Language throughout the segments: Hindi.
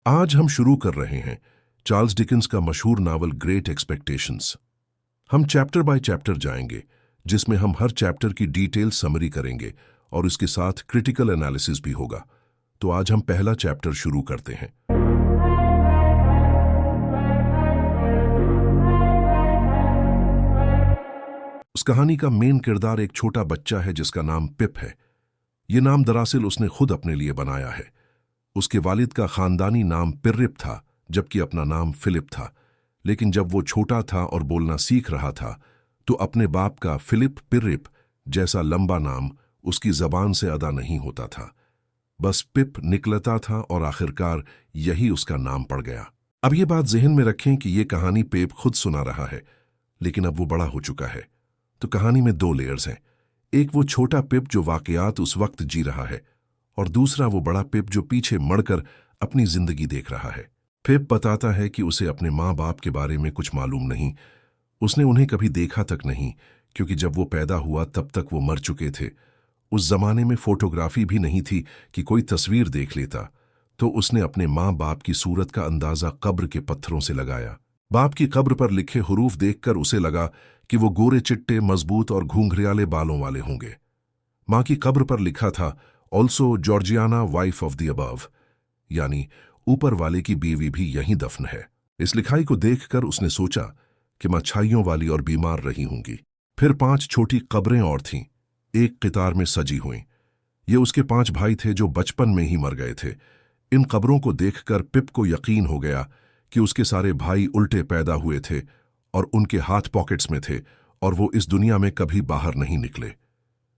आज हम शुरू कर रहे हैं चार्ल्स डिकेंस का मशहूर नावल ग्रेट एक्सपेक्टेशंस। हम चैप्टर बाय चैप्टर जाएंगे, जिसमें हम हर चैप्टर की डिटेल समरी करेंगे और इसके साथ क्रिटिकल एनालिसिस भी होगा। तो आज हम पहला चैप्टर शुरू करते हैं। उस कहानी का मेन किरदार एक छोटा बच्चा है जिसका नाम पिप है। ये नाम दरअसल उसने खुद अपने लिए बनाया है। उसके वालिद का खानदानी नाम पिर्रिप था, जबकि अपना नाम फिलिप था। लेकिन जब वो छोटा था और बोलना सीख रहा था, तो अपने बाप का फिलिप पिर्रिप जैसा लंबा नाम उसकी जबान से अदा नहीं होता था। बस पिप निकलता था और आखिरकार यही उसका नाम पड़ गया। अब ये बात जहन में रखें कि ये कहानी पेप खुद सुना रहा है, लेकिन अब वो बड़ा हो चुका है। तो कहानी में दो लेयर्स हैं। एक वो छोटा पिप जो वाकयात उस वक्त जी रहा है, और दूसरा वो बड़ा पिप जो पीछे मड़कर अपनी जिंदगी देख रहा है। पिप बताता है कि उसे अपने माँ बाप के बारे में कुछ मालूम नहीं। उसने उन्हें कभी देखा तक नहीं, क्योंकि जब वो पैदा हुआ तब तक वो मर चुके थे। उस जमाने में फोटोग्राफी भी नहीं थी कि कोई तस्वीर देख लेता। तो उसने अपने माँ बाप की सूरत का अंदाजा कब्र के पत्थरों से लगाया। बाप की कब्र पर लिखे हुरूफ देखकर उसे लगा कि वो गोरे चिट्टे, मजबूत और घूंघरियाले बालों वाले होंगे। माँ की कब्र पर लिखा था, also Georgiana wife of the above, यानी ऊपर वाले की बीवी भी यहीं दफन है। इस लिखाई को देखकर उसने सोचा कि मां छाइयों वाली और बीमार रही होंगी। फिर 5 छोटी कब्रें और थीं, एक कतार में सजी हुई। ये उसके 5 भाई थे जो बचपन में ही मर गए थे। इन कब्रों को देखकर पिप को यकीन हो गया कि उसके सारे भाई उल्टे पैदा हुए थे और उनके हाथ पॉकेट्स में थे, और वो इस दुनिया में कभी बाहर नहीं निकले।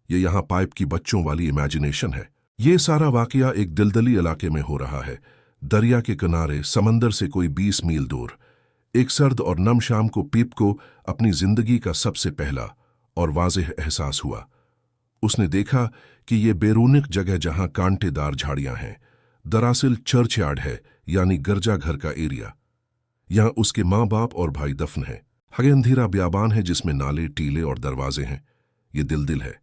ये यहाँ पाइप की बच्चों वाली इमेजिनेशन है। ये सारा वाकया एक दलदली इलाके में हो रहा है, दरिया के किनारे, समंदर से कोई 20 मील दूर। एक सर्द और नम शाम को पिप को अपनी जिंदगी का सबसे पहला और वाज़ेह एहसास हुआ। उसने देखा कि ये बेरूनिक जगह जहां कांटेदार झाड़ियां हैं, दरअसल चर्चयार्ड है, यानी गिरजाघर का एरिया। यहां उसके माँ बाप और भाई दफन हैं। आगे अंधेरा ब्याबान है जिसमें नाले, टीले और दरवाजे हैं। ये दिल है।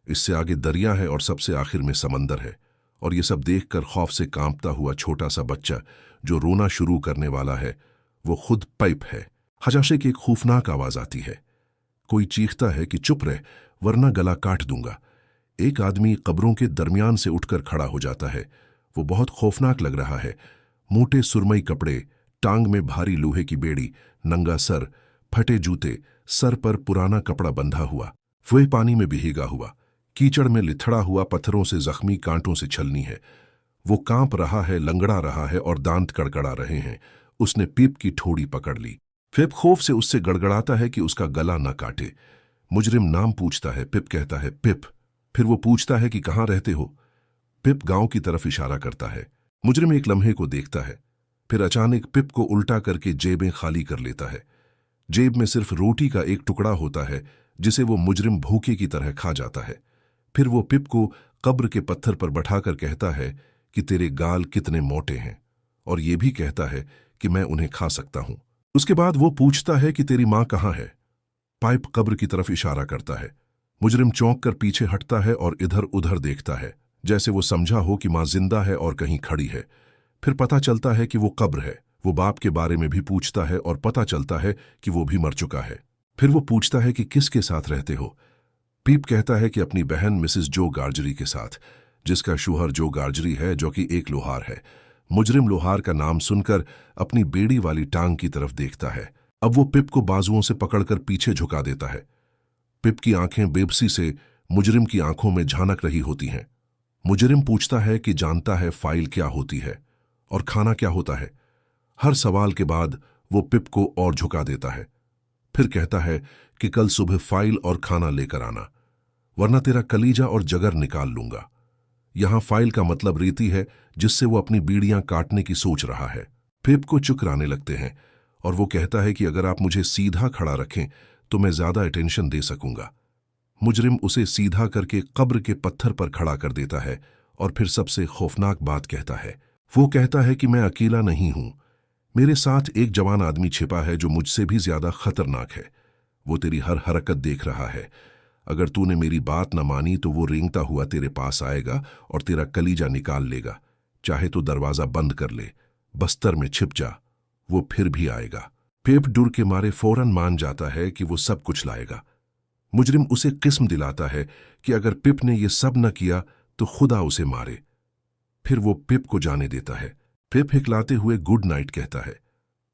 इससे आगे दरिया है और सबसे आखिर में समंदर है। और ये सब देखकर खौफ से कांपता हुआ छोटा सा बच्चा जो रोना शुरू करने वाला है, वो खुद पाइप है। हजाशे की एक खौफनाक आवाज आती है। कोई चीखता है कि चुप रह, वरना गला काट दूंगा। एक आदमी कब्रों के दरमियान से उठकर खड़ा हो जाता है। वो बहुत खौफनाक लग रहा है। मोटे सुरमई कपड़े, टांग में भारी लोहे की बेड़ी, नंगा सर, फटे जूते, सर पर पुराना कपड़ा बंधा हुआ। वह पानी में भीगा हुआ, कीचड़ में लिथड़ा हुआ, पत्थरों से जख्मी, कांटों से छलनी है। वो कांप रहा है, लंगड़ा रहा है और दांत कड़कड़ा रहे हैं। उसने पिप की ठोड़ी पकड़ ली। पिप खौफ से उससे गड़गड़ाता है कि उसका गला न काटे। मुजरिम नाम पूछता है। पिप कहता है, पिप। फिर वो पूछता है कि कहाँ रहते हो। पिप गांव की तरफ इशारा करता है। मुजरिम एक लम्हे को देखता है, फिर अचानक पिप को उल्टा करके जेबें खाली कर लेता है। जेब में सिर्फ रोटी का एक टुकड़ा होता है, जिसे वो मुजरिम भूखे की तरह खा जाता है। फिर वो पिप को कब्र के पत्थर पर बैठाकर कहता है कि तेरे गाल कितने मोटे हैं, और ये भी कहता है कि मैं उन्हें खा सकता हूं। उसके बाद वो पूछता है कि तेरी मां कहाँ है। पाइप कब्र की तरफ इशारा करता है। मुजरिम चौंक कर पीछे हटता है और इधर उधर देखता है, जैसे वो समझा हो कि मां जिंदा है और कहीं खड़ी है। फिर पता चलता है कि वो कब्र है। वो बाप के बारे में भी पूछता है और पता चलता है कि वो भी मर चुका है। फिर वो पूछता है कि किसके साथ रहते हो। पीप कहता है कि अपनी बहन मिसेस जो गार्जरी के साथ, जिसका शोहर जो गार्जरी है, जो कि एक लोहार है। मुजरिम लोहार का नाम सुनकर अपनी बेड़ी वाली टांग की तरफ देखता है। अब वो पिप को बाजुओं से पकड़कर पीछे झुका देता है। पिप की आंखें बेबसी से मुजरिम की आंखों में झांक रही होती हैं। मुजरिम पूछता है कि जानता है फाइल क्या होती है और खाना क्या होता है। हर सवाल के बाद वो पिप को और झुका देता है। फिर कहता है कि कल सुबह फाइल और खाना लेकर आना, वरना तेरा कलीजा और जगर निकाल लूंगा। यहां फाइल का मतलब रीति है, जिससे वो अपनी बीड़ियां काटने की सोच रहा है। पिप को चुकर आने लगते हैं और वो कहता है कि अगर आप मुझे सीधा खड़ा रखें तो मैं ज्यादा अटेंशन दे सकूंगा। मुजरिम उसे सीधा करके कब्र के पत्थर पर खड़ा कर देता है और फिर सबसे खौफनाक बात कहता है। वो कहता है कि मैं अकेला नहीं हूं, मेरे साथ एक जवान आदमी छिपा है जो मुझसे भी ज्यादा खतरनाक है। वो तेरी हर हरकत देख रहा है। अगर तूने मेरी बात न मानी तो वो रेंगता हुआ तेरे पास आएगा और तेरा कलीजा निकाल लेगा। चाहे तो दरवाजा बंद कर ले, बस्तर में छिप जा, वो फिर भी आएगा। पिप डर के मारे फौरन मान जाता है कि वो सब कुछ लाएगा। मुजरिम उसे किस्म दिलाता है कि अगर पिप ने ये सब न किया तो खुदा उसे मारे। फिर वो पिप को जाने देता है। पिप हिकलाते हुए गुड नाइट कहता है।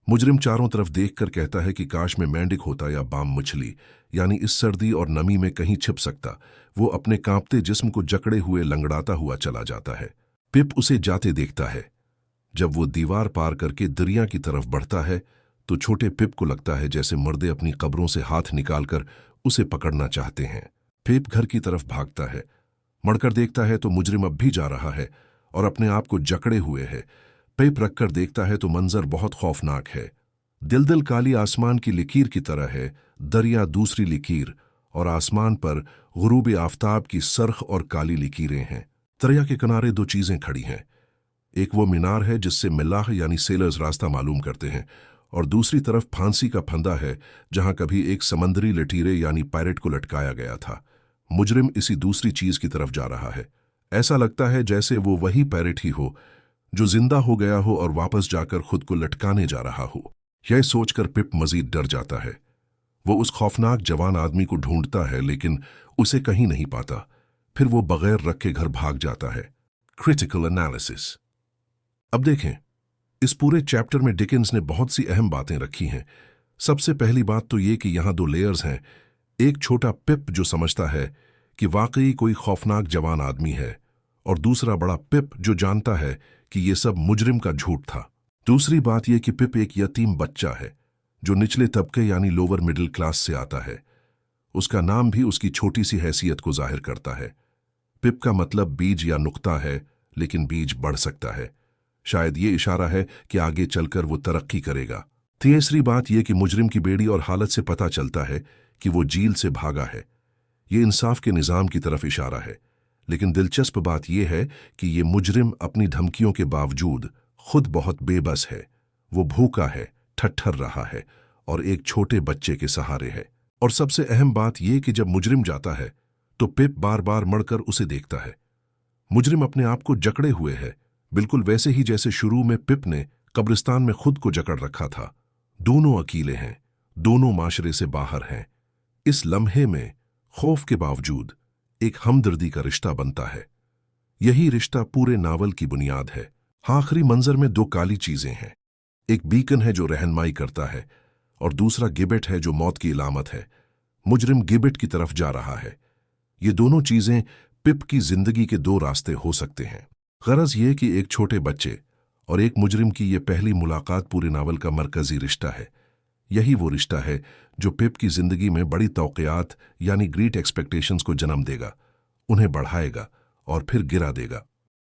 मुजरिम चारों तरफ देखकर कहता है कि काश में मेंढक होता या बाम मछली, यानी इस सर्दी और नमी में कहीं छिप सकता। वो अपने कांपते जिस्म को जकड़े हुए लंगड़ाता हुआ चला जाता है। पिप उसे जाते देखता है। जब वो दीवार पार करके दरिया की तरफ बढ़ता है तो छोटे पिप को लगता है जैसे मर्दे अपनी कब्रों से हाथ निकालकर उसे पकड़ना चाहते हैं। पिप घर की तरफ भागता है। मड़कर देखता है तो मुजरिम अब भी जा रहा है और अपने आप को जकड़े हुए है। पिप रखकर देखता है तो मंजर बहुत खौफनाक है। दिल काली आसमान की लकीर की तरह है, दरिया दूसरी लकीर और आसमान पर गुरूब आफताब की सरख और काली लकीरें हैं। दरिया के किनारे दो चीजें खड़ी हैं। एक वो मीनार है जिससे मिल्लाह यानी सेलर्स रास्ता मालूम करते हैं, और दूसरी तरफ फांसी का फंदा है जहां कभी एक समंदरी लठीरे यानी पायरेट को लटकाया गया था। मुजरिम इसी दूसरी चीज की तरफ जा रहा है। ऐसा लगता है जैसे वो वही पायरेट ही हो जो जिंदा हो गया हो और वापस जाकर खुद को लटकाने जा रहा हो। यह सोचकर पिप मजीद डर जाता है। वो उस खौफनाक जवान आदमी को ढूंढता है लेकिन उसे कहीं नहीं पाता। फिर वो बगैर रखे घर भाग जाता है। Critical analysis. अब देखें, इस पूरे चैप्टर में डिकेंस ने बहुत सी अहम बातें रखी हैं। सबसे पहली बात तो ये कि यहां दो लेयर्स हैं। एक छोटा पिप जो समझता है कि वाकई कोई खौफनाक जवान आदमी है, और दूसरा बड़ा पिप जो जानता है कि ये सब मुजरिम का झूठ था। दूसरी बात यह कि पिप एक यतीम बच्चा है जो निचले तबके यानी लोअर मिडिल क्लास से आता है। उसका नाम भी उसकी छोटी सी हैसियत को जाहिर करता है। पिप का मतलब बीज या नुक्ता है, लेकिन बीज बढ़ सकता है। शायद ये इशारा है कि आगे चलकर वो तरक्की करेगा। तीसरी बात यह कि मुजरिम की बेड़ी और हालत से पता चलता है कि वो जेल से भागा है। ये इंसाफ के निज़ाम की तरफ इशारा है। लेकिन दिलचस्प बात यह है कि ये मुजरिम अपनी धमकियों के बावजूद खुद बहुत बेबस है। वो भूखा है, ठट्ठर रहा है और एक छोटे बच्चे के सहारे है। और सबसे अहम बात यह कि जब मुजरिम जाता है तो पिप बार बार मड़कर उसे देखता है। मुजरिम अपने आप को जकड़े हुए है, बिल्कुल वैसे ही जैसे शुरू में पिप ने कब्रिस्तान में खुद को जकड़ रखा था। दोनों अकेले हैं, दोनों माशरे से बाहर हैं। इस लम्हे में खौफ के बावजूद एक हमदर्दी का रिश्ता बनता है। यही रिश्ता पूरे नावल की बुनियाद है। आखिरी मंजर में दो काली चीजें हैं। एक बीकन है जो रहनुमाई करता है और दूसरा गिबेट है जो मौत की इलामत है। मुजरिम गिबेट की तरफ जा रहा है। ये दोनों चीजें पिप की जिंदगी के दो रास्ते हो सकते हैं। गरज ये कि एक छोटे बच्चे और एक मुजरिम की ये पहली मुलाकात पूरे नावल का मरकजी रिश्ता है। यही वो रिश्ता है जो पिप की जिंदगी में बड़ी तौक़ियात यानी ग्रेट एक्सपेक्टेशंस को जन्म देगा, उन्हें बढ़ाएगा और फिर गिरा देगा।